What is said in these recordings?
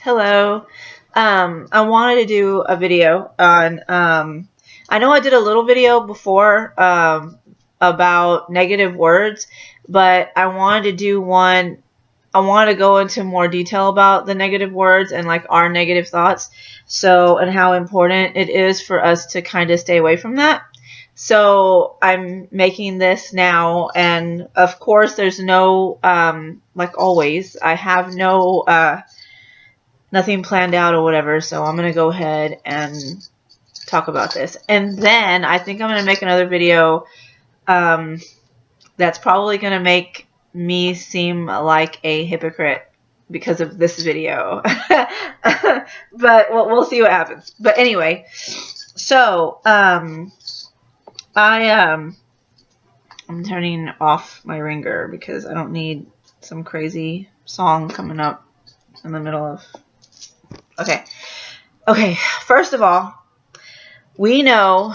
Hello. I wanted to do a video on, I know I did a little video before about negative words, but I wanted to do one, I wanted to go into more detail about the negative words and like our negative thoughts. So, and how important it is for us to kind of stay away from that. So I'm making this now, and of course there's no, like always, I have no, nothing planned out or whatever, so I'm going to go ahead and talk about this. And then I think I'm going to make another video that's probably going to make me seem like a hypocrite because of this video. But we'll see what happens. But anyway, so I'm turning off my ringer because I don't need some crazy song coming up in the middle of... Okay, first of all, we know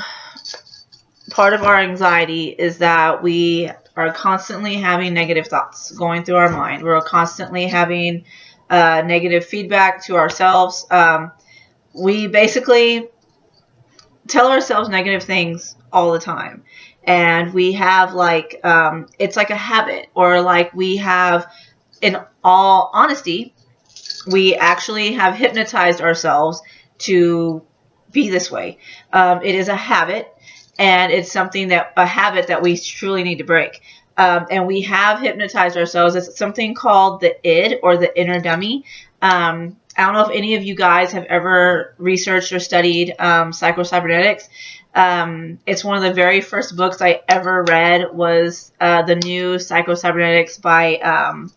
part of our anxiety is that we are constantly having negative thoughts going through our mind. We're constantly having negative feedback to ourselves. We basically tell ourselves negative things all the time. And we have like, it's like a habit, or like we have, in all honesty, we actually have hypnotized ourselves to be this way. It is a habit, and it's a habit that we truly need to break. And we have hypnotized ourselves. It's something called the id, or the inner dummy. I don't know if any of you guys have ever researched or studied psycho-cybernetics. It's one of the very first books I ever read was the new Psycho-Cybernetics by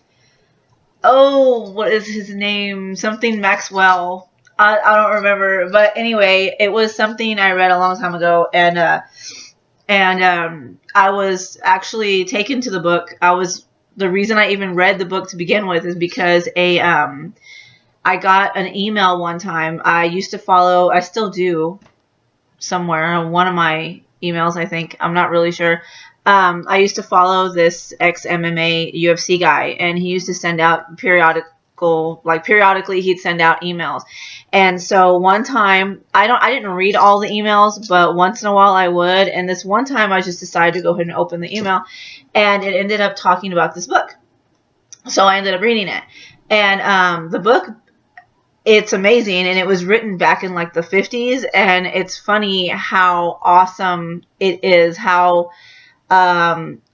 what is his name? Something Maxwell. I don't remember, but anyway, it was something I read a long time ago, and I was actually taken to the book. The reason I even read the book to begin with is because I got an email one time. I used to follow, I still do, somewhere on one of my emails, I think. I'm not really sure. I used to follow this ex-MMA UFC guy, and he used to send out periodically he'd send out emails. And so one time, I didn't read all the emails, but once in a while I would. And this one time I just decided to go ahead and open the email, and it ended up talking about this book. So I ended up reading it. And the book, it's amazing, and it was written back in like the 50s, and it's funny how awesome it is, how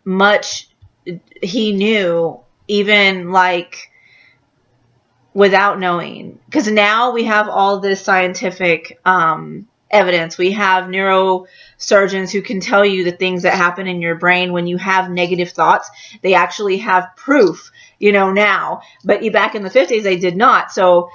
much he knew, even like without knowing, because now we have all this scientific evidence. We have neurosurgeons who can tell you the things that happen in your brain when you have negative thoughts. They actually have proof, now, but back in the 50s they did not. So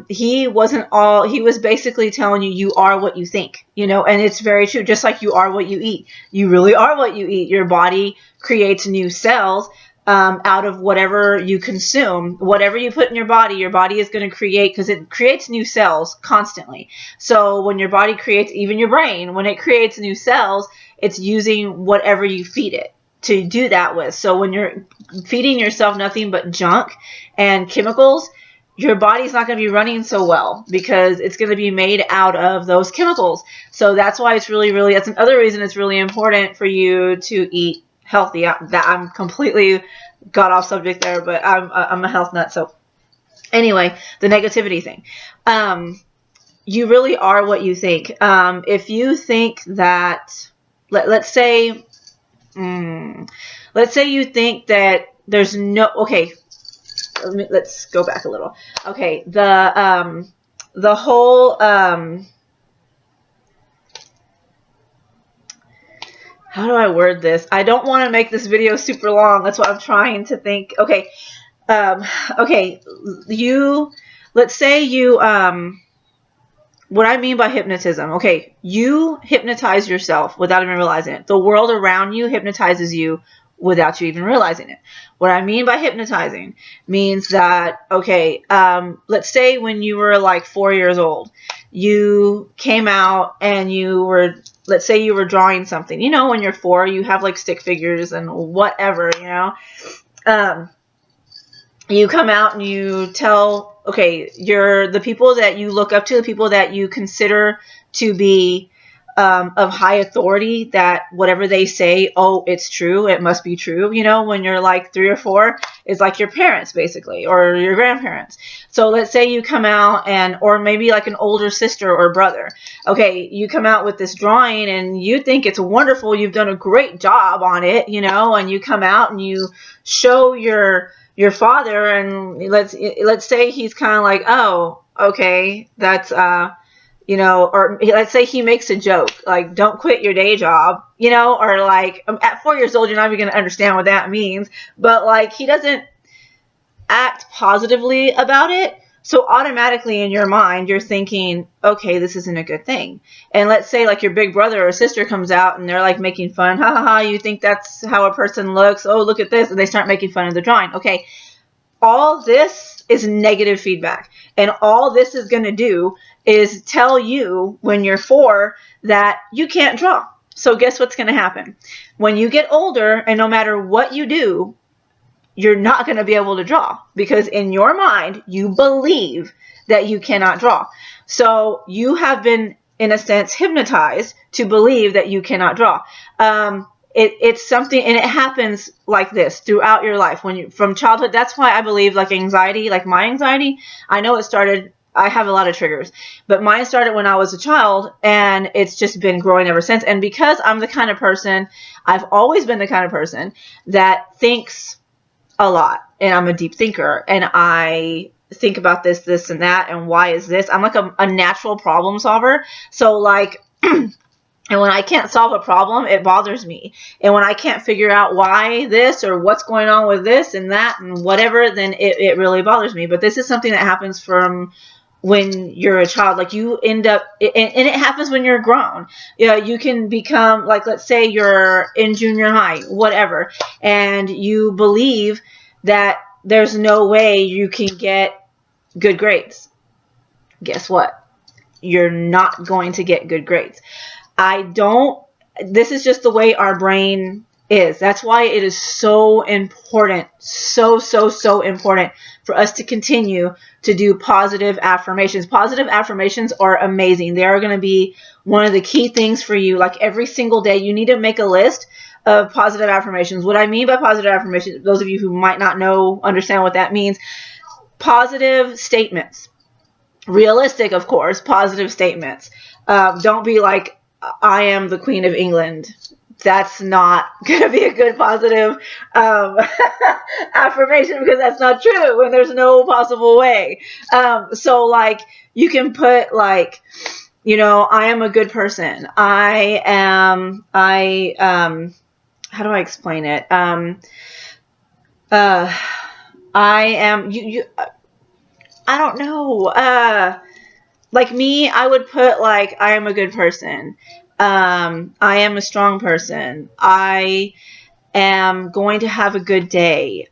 he was basically telling you are what you think, and it's very true. Just like you are what you eat. You really are what you eat. Your body creates new cells out of whatever you consume. Whatever you put in your body is going to create, because it creates new cells constantly. So when your body creates, even your brain, when it creates new cells, it's using whatever you feed it to do that with. So when you're feeding yourself nothing but junk and chemicals, your body's not going to be running so well, because it's going to be made out of those chemicals. So that's why it's really, that's another reason it's really important for you to eat healthy. I'm completely got off subject there, but I'm a health nut. So anyway, the negativity thing. You really are what you think. If you think that, let's say you think that there's no, okay, let's go back a little. Okay, the whole how do I word this? I don't want to make this video super long. That's what I'm trying to think. Okay, let's say you what I mean by hypnotism. Okay, you hypnotize yourself without even realizing it. The world around you hypnotizes you without you even realizing it. What I mean by hypnotizing means that, okay, let's say when you were like 4 years old, you came out and let's say you were drawing something. When you're 4, you have like stick figures and whatever, you come out and you tell okay, the people that you look up to, the people that you consider to be of high authority, that whatever they say, oh, it's true, it must be true, you know, when you're like 3 or 4, is like your parents basically, or your grandparents. So let's say you come out or maybe like an older sister or brother. Okay, you come out with this drawing and you think it's wonderful, you've done a great job on it, you know, and you come out and you show your father, and let's say he's kind of like, oh, okay, that's you know, or let's say he makes a joke like, don't quit your day job, you know, or like, at 4 years old, you're not even going to understand what that means, but like, he doesn't act positively about it. So automatically in your mind, you're thinking, okay, this isn't a good thing. And let's say like your big brother or sister comes out and they're like making fun, ha ha ha, you think that's how a person looks, oh, look at this, and they start making fun of the drawing. Okay, all this is negative feedback. And all this is going to do is tell you when you're 4 that you can't draw. So guess what's going to happen? When you get older, and no matter what you do, you're not going to be able to draw, because in your mind, you believe that you cannot draw. So you have been, in a sense, hypnotized to believe that you cannot draw. It's something, and it happens like this throughout your life from childhood. That's why I believe like anxiety, like my anxiety, I know it started, I have a lot of triggers, but mine started when I was a child, and it's just been growing ever since. And because I'm the kind of person, I've always been the kind of person that thinks a lot, and I'm a deep thinker, and I think about this and that, and why is this? I'm like a natural problem solver. So like, and when I can't solve a problem, it bothers me. And when I can't figure out why this, or what's going on with this and that and whatever, then it really bothers me. But this is something that happens from when you're a child. Like you end up, and it happens when you're grown. You know, you can become, like, let's say you're in junior high, whatever, and you believe that there's no way you can get good grades. Guess what? You're not going to get good grades. This is just the way our brain is. That's why it is so important, so important for us to continue to do positive affirmations. Positive affirmations are amazing. They are going to be one of the key things for you. Like every single day, you need to make a list of positive affirmations. What I mean by positive affirmations, those of you who might not understand what that means, positive statements. Realistic, of course, positive statements. Don't be like, I am the Queen of England. That's not going to be a good positive affirmation, because that's not true and there's no possible way. So like you can put like, you know, I am a good person. How do I explain it? I am, I don't know. Like me, I would put like, I am a good person. I am a strong person. I am going to have a good day.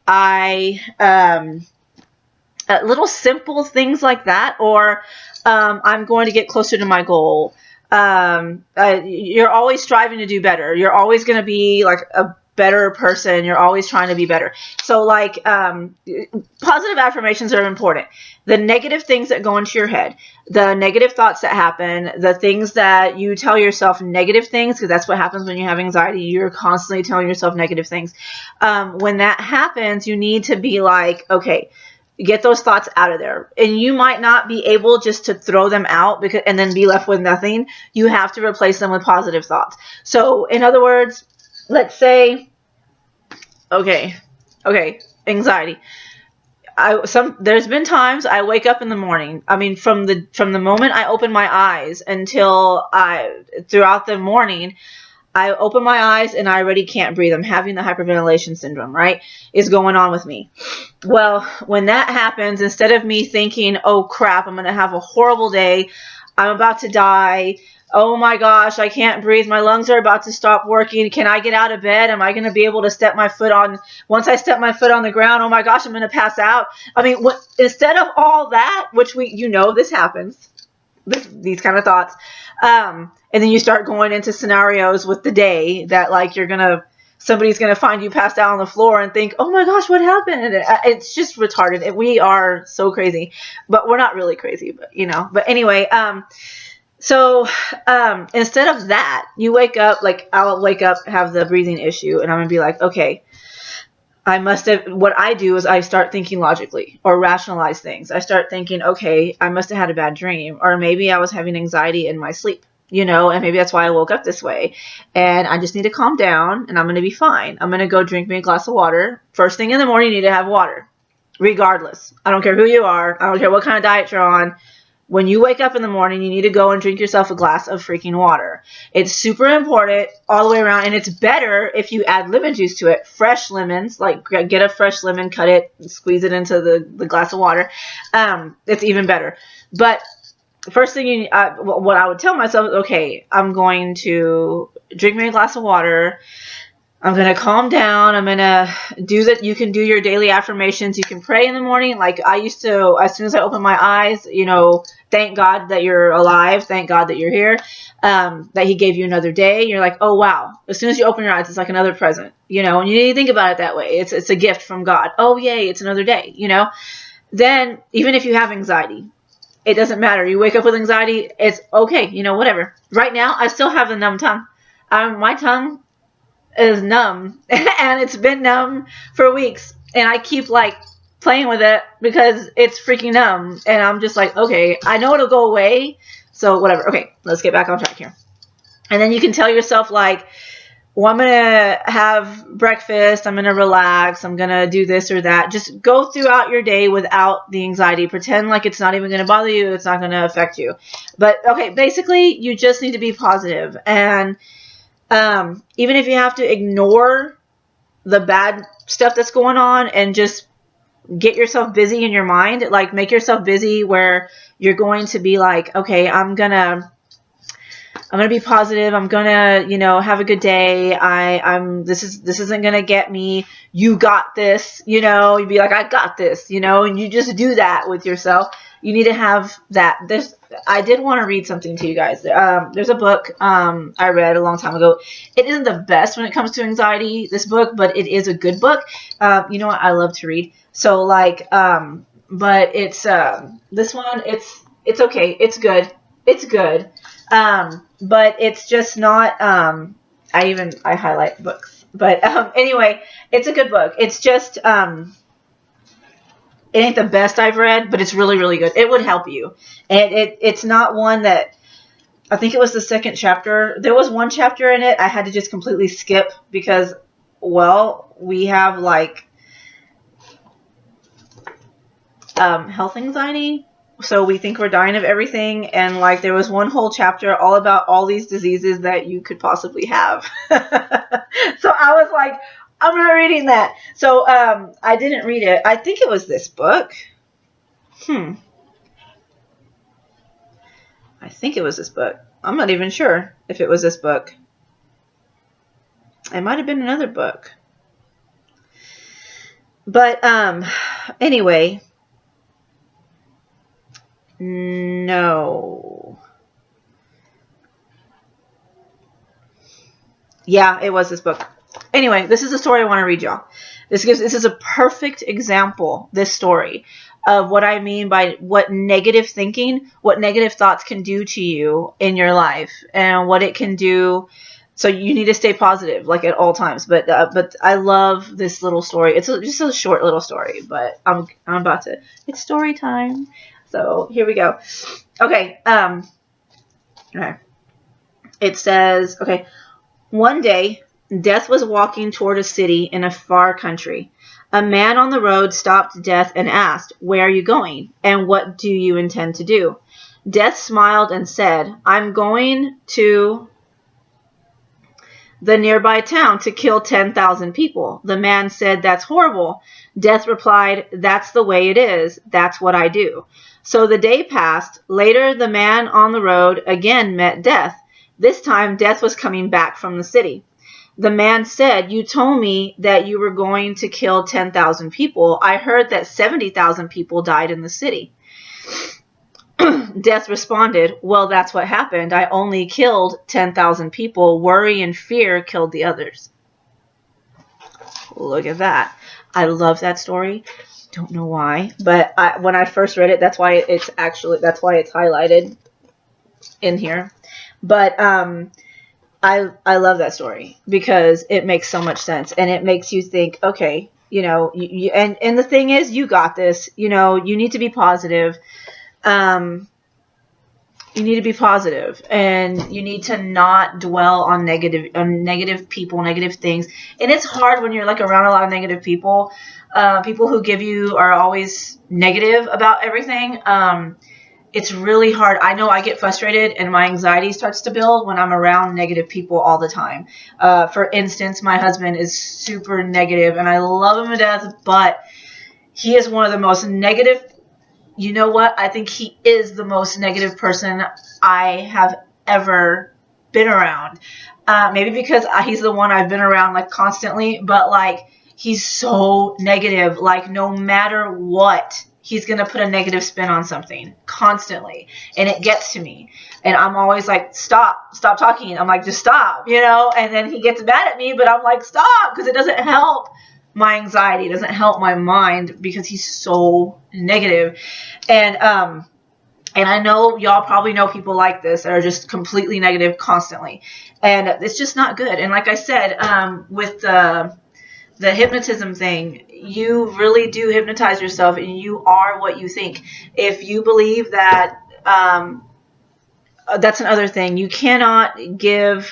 Little simple things like that. Or I'm going to get closer to my goal. You're always striving to do better. You're always going to be like a better person. You're always trying to be better. So like positive affirmations are important. The negative things that go into your head, the negative thoughts that happen, the things that you tell yourself, negative things, because that's what happens when you have anxiety. You're constantly telling yourself negative things. When that happens, you need to be like, okay, get those thoughts out of there. And you might not be able just to throw them out and then be left with nothing. You have to replace them with positive thoughts. So in other words, let's say, okay, anxiety. There's been times I wake up in the morning. I mean, from the moment I open my eyes until throughout the morning, I open my eyes and I already can't breathe. I'm having the hyperventilation syndrome, right? Is going on with me. Well, when that happens, instead of me thinking, oh crap, I'm going to have a horrible day, I'm about to die, oh my gosh, I can't breathe, my lungs are about to stop working, can I get out of bed? Am I going to be able to step my foot on, once I step my foot on the ground, oh my gosh, I'm going to pass out. I mean, instead of all that, which this happens, these kind of thoughts, and then you start going into scenarios with the day that like you're going to somebody's going to find you passed out on the floor and think, oh my gosh, what happened? It's just retarded. We are so crazy, but we're not really crazy, but but anyway, so instead of that, you wake up, like I'll wake up, have the breathing issue, and I'm going to be like, okay, what I do is I start thinking logically or rationalize things. I start thinking, okay, I must have had a bad dream, or maybe I was having anxiety in my sleep, and maybe that's why I woke up this way. And I just need to calm down and I'm going to be fine. I'm going to go drink me a glass of water. First thing in the morning, you need to have water, regardless. I don't care who you are. I don't care what kind of diet you're on. When you wake up in the morning, you need to go and drink yourself a glass of freaking water. It's super important all the way around, and it's better if you add lemon juice to it. Fresh lemons, like get a fresh lemon, cut it, squeeze it into the glass of water. It's even better. But first thing what I would tell myself is, okay, I'm going to drink me a glass of water. I'm going to calm down. I'm going to do that. You can do your daily affirmations. You can pray in the morning. Like I used to, as soon as I open my eyes, thank God that you're alive. Thank God that you're here. That he gave you another day. You're like, oh, wow. As soon as you open your eyes, it's like another present, and you need to think about it that way. It's a gift from God. Oh, yay. It's another day, Then even if you have anxiety, it doesn't matter. You wake up with anxiety. It's okay. Whatever. Right now, I still have a numb tongue. My tongue is numb and it's been numb for weeks, and I keep like playing with it because it's freaking numb, and I'm just like, okay, I know it'll go away, so whatever. Okay, let's get back on track here. And then you can tell yourself like, well, I'm gonna have breakfast, I'm gonna relax, I'm gonna do this or that. Just go throughout your day without the anxiety. Pretend like it's not even gonna bother you, it's not gonna affect you. But okay, basically you just need to be positive. And even if you have to ignore the bad stuff that's going on and just get yourself busy in your mind, like make yourself busy where you're going to be like, okay, I'm gonna be positive. I'm gonna, have a good day. This isn't gonna get me. You got this, you'd be like, I got this, and you just do that with yourself. You need to have that. I did want to read something to you guys. There's a book I read a long time ago. It isn't the best when it comes to anxiety, this book, but it is a good book. You know what? I love to read. So but it's this one. It's okay. It's good. It's good. But it's just not. I highlight books. But anyway, it's a good book. It's just it ain't the best I've read, but it's really, really good. It would help you. And it's not one that, I think it was the second chapter. There was one chapter in it I had to just completely skip because, well, we have like health anxiety. So we think we're dying of everything. And like there was one whole chapter all about all these diseases that you could possibly have. So I was like, I'm not reading that. So I didn't read it. I think it was this book. I think it was this book. I'm not even sure if it was this book. It might have been another book. But anyway, no. Yeah, it was this book. Anyway, this is a story I want to read y'all. This is a perfect example, this story, of what I mean by what negative thinking, what negative thoughts can do to you in your life, and what it can do. So you need to stay positive, like at all times. But I love this little story. It's just a short little story, but I'm about to. It's story time. So here we go. Okay. Okay. It says, okay. One day, Death was walking toward a city in a far country. A man on the road stopped Death and asked, "Where are you going, and what do you intend to do?" Death smiled and said, "I'm going to the nearby town to kill 10,000 people." The man said, "That's horrible." Death replied, "That's the way it is. That's what I do." So the day passed. Later, the man on the road again met Death. This time, Death was coming back from the city. The man said, "You told me that you were going to kill 10,000 people. I heard that 70,000 people died in the city." Death responded, "Well, that's what happened. I only killed 10,000 people. Worry and fear killed the others." Look at that. I love that story. Don't know why, but when I first read it, that's why it's highlighted in here. But I love that story because it makes so much sense, and it makes you think, okay, and the thing is, you got this. You need to be positive. You need to be positive, and you need to not dwell on negative people, negative things. And it's hard when you're like around a lot of negative people. People who are always negative about everything. It's really hard. I know I get frustrated and my anxiety starts to build when I'm around negative people all the time. For instance, my husband is super negative and I love him to death, but he is one of the most negative. You know what? I think he is the most negative person I have ever been around. Maybe because he's the one I've been around like constantly, but like he's so negative. Like no matter what, he's going to put a negative spin on something constantly. And it gets to me. And I'm always like, stop talking. I'm like, just stop, and then he gets mad at me, but I'm like, stop, because it doesn't help my anxiety. It doesn't help my mind because he's so negative. And I know y'all probably know people like this that are just completely negative constantly. And it's just not good. And like I said, with the hypnotism thing, you really do hypnotize yourself and you are what you think. If you believe that, that's another thing. You cannot give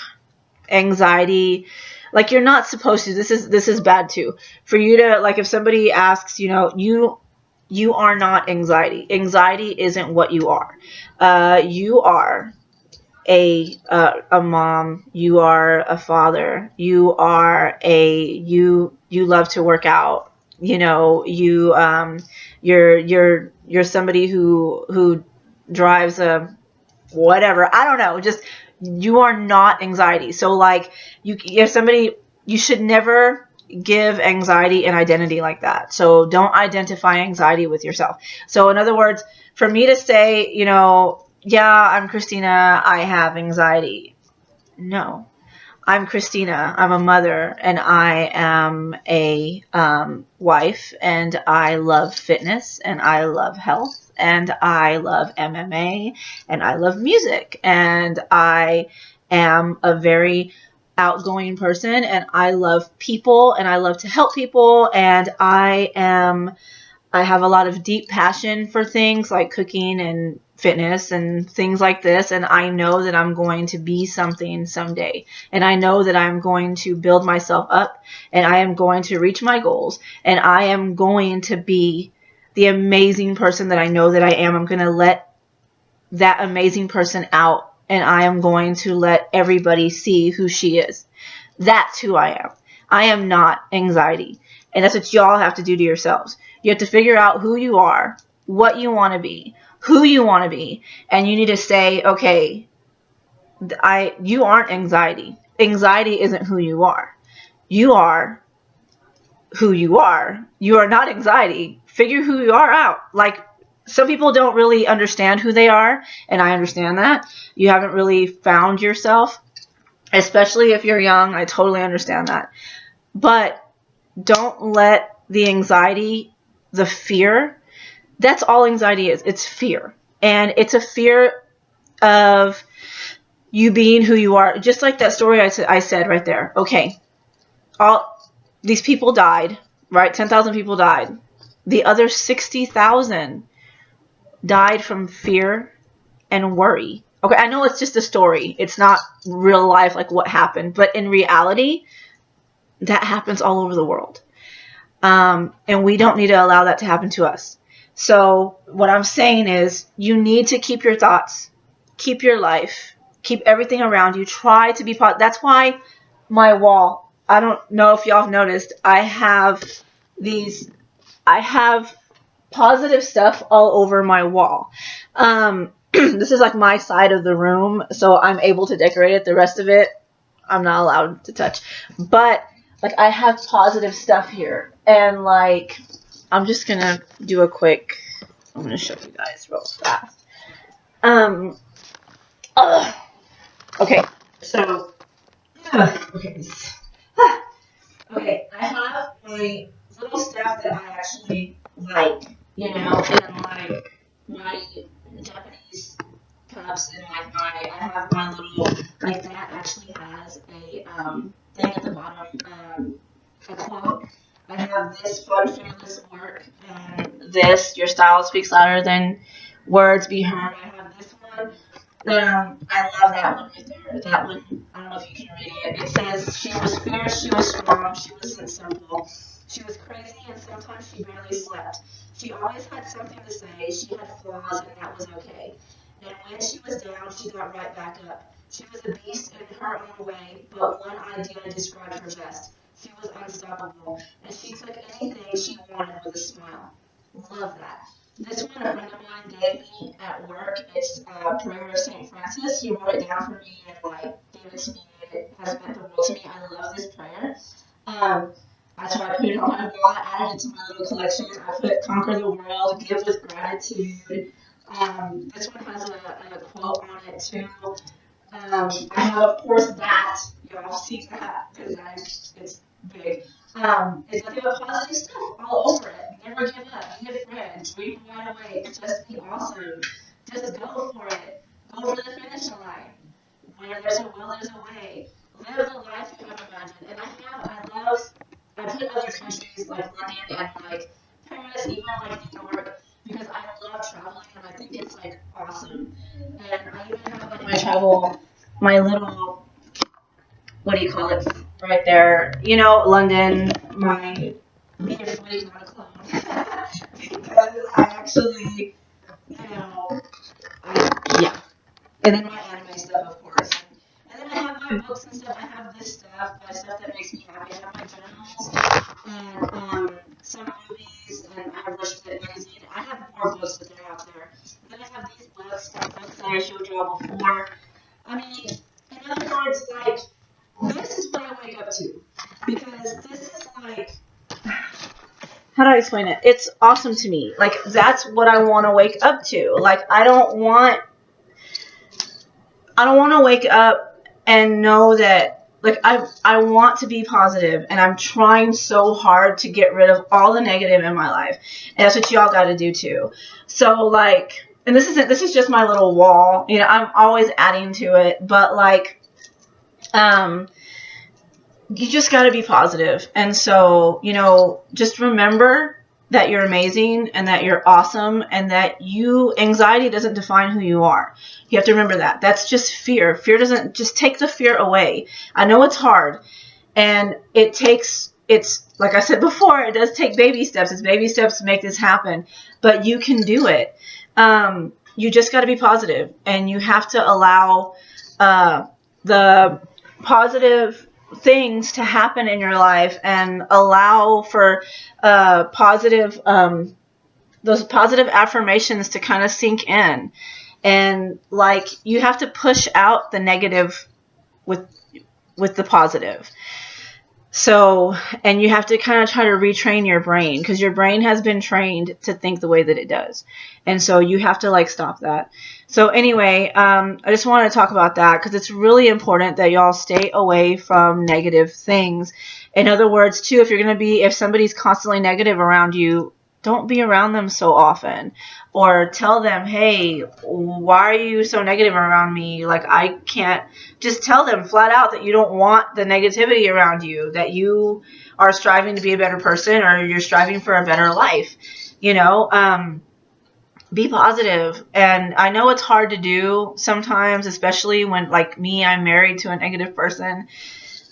anxiety, like you're not supposed to. This is bad too. For you to, like, if somebody asks, you are not anxiety. Anxiety isn't what you are. You are a mom. You are a father. You are you love to work out. You're somebody who drives a whatever. I don't know. Just you are not anxiety. So like you should never give anxiety an identity like that. So don't identify anxiety with yourself. So in other words, for me to say, yeah, I'm Christina, I have anxiety. No, I'm Christina. I'm a mother, and I am a wife, and I love fitness, and I love health, and I love MMA, and I love music, and I am a very outgoing person, and I love people, and I love to help people, and I have a lot of deep passion for things like cooking and fitness and things like this. And I know that I'm going to be something someday. And I know that I'm going to build myself up and I am going to reach my goals. And I am going to be the amazing person that I know that I am. I'm going to let that amazing person out. And I am going to let everybody see who she is. That's who I am. I am not anxiety. And that's what y'all have to do to yourselves. You have to figure out who you are, what you want to be, who you want to be. And you need to say, okay, you aren't anxiety. Anxiety isn't who you are. You are who you are. You are not anxiety. Figure who you are out. Like, some people don't really understand who they are, and I understand that. You haven't really found yourself, especially if you're young. I totally understand that. But don't let the anxiety, the fear, that's all anxiety is. It's fear. And it's a fear of you being who you are. Just like that story I said right there. Okay, all these people died, right? 10,000 people died. The other 60,000 died from fear and worry. Okay, I know it's just a story. It's not real life, like what happened. But in reality, that happens all over the world. And we don't need to allow that to happen to us. So what I'm saying is you need to keep your thoughts, keep your life, keep everything around you. Try to be positive. That's why my wall, I don't know if y'all have noticed, I have positive stuff all over my wall. This is like my side of the room, so I'm able to decorate it. The rest of it, I'm not allowed to touch. But like I have positive stuff here, and like I'm just gonna do a quick. I'm gonna show you guys real fast. Okay, so okay. Okay, I have my little stuff that I actually like, you know, and like my Japanese cups and like I have my little, like that actually has a thing at the bottom, a quote. I have this fun, fearless work, and this, your style speaks louder than words be heard. I have this one. I love that one right there. That one, I don't know if you can read it. It says, she was fierce, she was strong, she wasn't simple. She was crazy, and sometimes she barely slept. She always had something to say, she had flaws, and that was okay. And when she was down, she got right back up. She was a beast in her own way, but one idea described her best. She was unstoppable, and she took anything she wanted with a smile. Love that. This one a friend of mine gave me at work. It's Prayer of St. Francis. He wrote it down for me and like gave it to me, and it has meant the world to me. I love this prayer. Um, that's why I put it on my wall. I added it to my little collection. I put conquer the world, give with gratitude. This one has a quote on it too. I have, of course, that. Y'all see that because it's big. It's nothing but positive stuff all over it. Never give up. Be a friend. Dream wide awake. Just be awesome. Just go for it. Go for the finish line. Where there's a will, there's a way. Live the life you have imagined. And I put other countries like London and like Paris, even like New York, because I love traveling and I think it's like awesome. And I even have like my travel, my little, what do you call it, right there, you know, London, my be a freak, not a clone. Because I actually, you know, yeah. And then my anime stuff, of course. And then I have my books and stuff. I have this stuff, stuff that makes me happy. I have my journals and some movies, and I have Rush Fit magazine. I have more books, but they're out there. And then I have these books, books that I showed you all before. I mean, in other words, like, this is what I wake up to. Because this is like, how do I explain it? It's awesome to me. Like, that's what I want to wake up to. Like, I don't want to wake up and know that, like, I want to be positive, and I'm trying so hard to get rid of all the negative in my life. And that's what y'all got to do too. So like, and this is just my little wall. You know, I'm always adding to it, but like, you just got to be positive. And so, you know, just remember that you're amazing and that you're awesome and that anxiety doesn't define who you are. You have to remember that. That's just fear. Fear doesn't, just take the fear away. I know it's hard, and it's like I said before, it does take baby steps. It's baby steps to make this happen, but you can do it. You just got to be positive, and you have to allow the positive things to happen in your life and allow for positive those positive affirmations to kind of sink in, and like, you have to push out the negative with the positive. So, and you have to kind of try to retrain your brain, because your brain has been trained to think the way that it does. And so you have to like stop that. So anyway, I just wanted to talk about that because it's really important that y'all stay away from negative things. In other words, too, if somebody's constantly negative around you, don't be around them so often. Or tell them, hey, why are you so negative around me? Like, I can't. Just tell them flat out that you don't want the negativity around you, that you are striving to be a better person, or you're striving for a better life. You know, be positive. And I know it's hard to do sometimes, especially when, like me, I'm married to a negative person.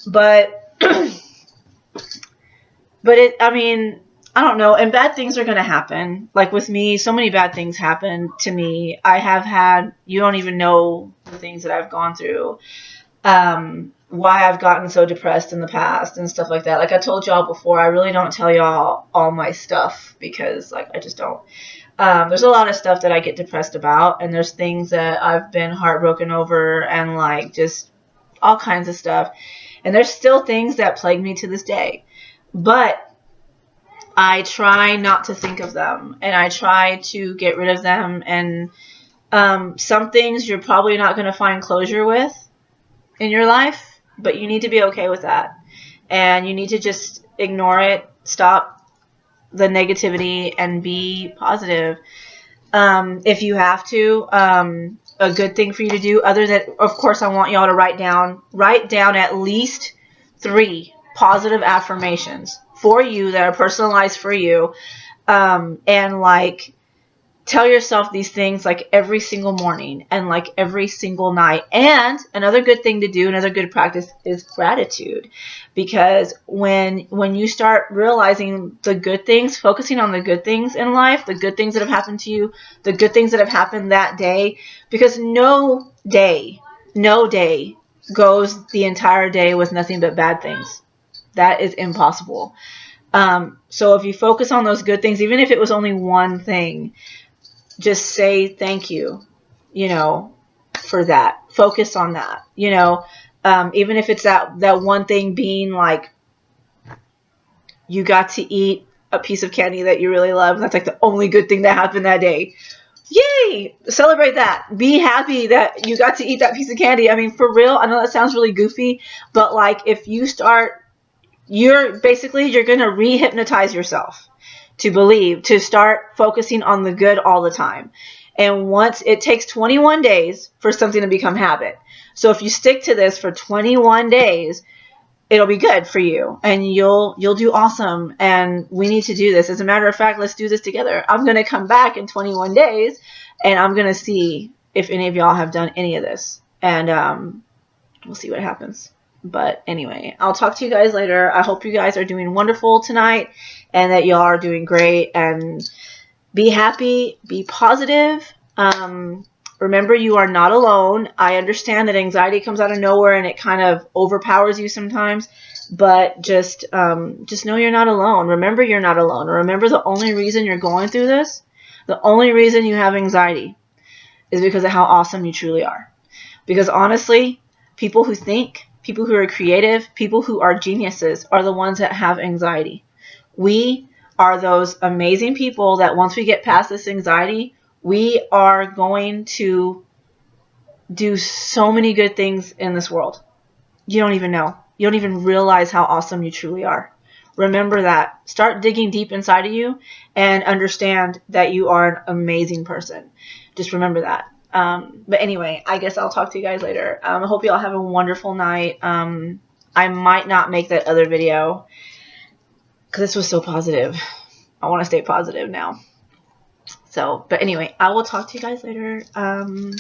But I mean, I don't know. And bad things are going to happen. Like with me, so many bad things happen to me. You don't even know the things that I've gone through. Why I've gotten so depressed in the past and stuff like that. Like I told y'all before, I really don't tell y'all all my stuff because, like, I just don't. There's a lot of stuff that I get depressed about, and there's things that I've been heartbroken over, and like just all kinds of stuff. And there's still things that plague me to this day. But I try not to think of them, and I try to get rid of them. And some things you're probably not going to find closure with in your life, but you need to be okay with that. and you need to just ignore it, stop the negativity, and be positive. If you have to, a good thing for you to do, other than, of course, I want y'all to write down at least 3 positive affirmations for you that are personalized for you, and like, tell yourself these things like every single morning and like every single night. And another good thing to do, another good practice, is gratitude. Because when you start realizing the good things, focusing on the good things in life, the good things that have happened to you, the good things that have happened that day, because no day goes the entire day with nothing but bad things. That is impossible. So if you focus on those good things, even if it was only one thing, just say thank you, for that. Focus on that, even if it's that one thing being like, you got to eat a piece of candy that you really love. That's like the only good thing that happened that day. Yay! Celebrate that. Be happy that you got to eat that piece of candy. I mean, for real, I know that sounds really goofy, but like, if you start, you're going to re-hypnotize yourself to start focusing on the good all the time. And once it takes 21 days for something to become habit. So if you stick to this for 21 days, it'll be good for you and you'll do awesome. And we need to do this. As a matter of fact, let's do this together. I'm going to come back in 21 days and I'm going to see if any of y'all have done any of this. And we'll see what happens. But anyway, I'll talk to you guys later. I hope you guys are doing wonderful tonight and that y'all are doing great. And be happy, be positive. Remember, you are not alone. I understand that anxiety comes out of nowhere and it kind of overpowers you sometimes. But just know you're not alone. Remember, you're not alone. Remember, the only reason you're going through this, the only reason you have anxiety, is because of how awesome you truly are. Because honestly, people who think, people who are creative, people who are geniuses are the ones that have anxiety. We are those amazing people that once we get past this anxiety, we are going to do so many good things in this world. You don't even know. You don't even realize how awesome you truly are. Remember that. Start digging deep inside of you and understand that you are an amazing person. Just remember that. But anyway, I guess I'll talk to you guys later. I hope you all have a wonderful night. I might not make that other video because this was so positive. I want to stay positive now. So, but anyway, I will talk to you guys later. Bye.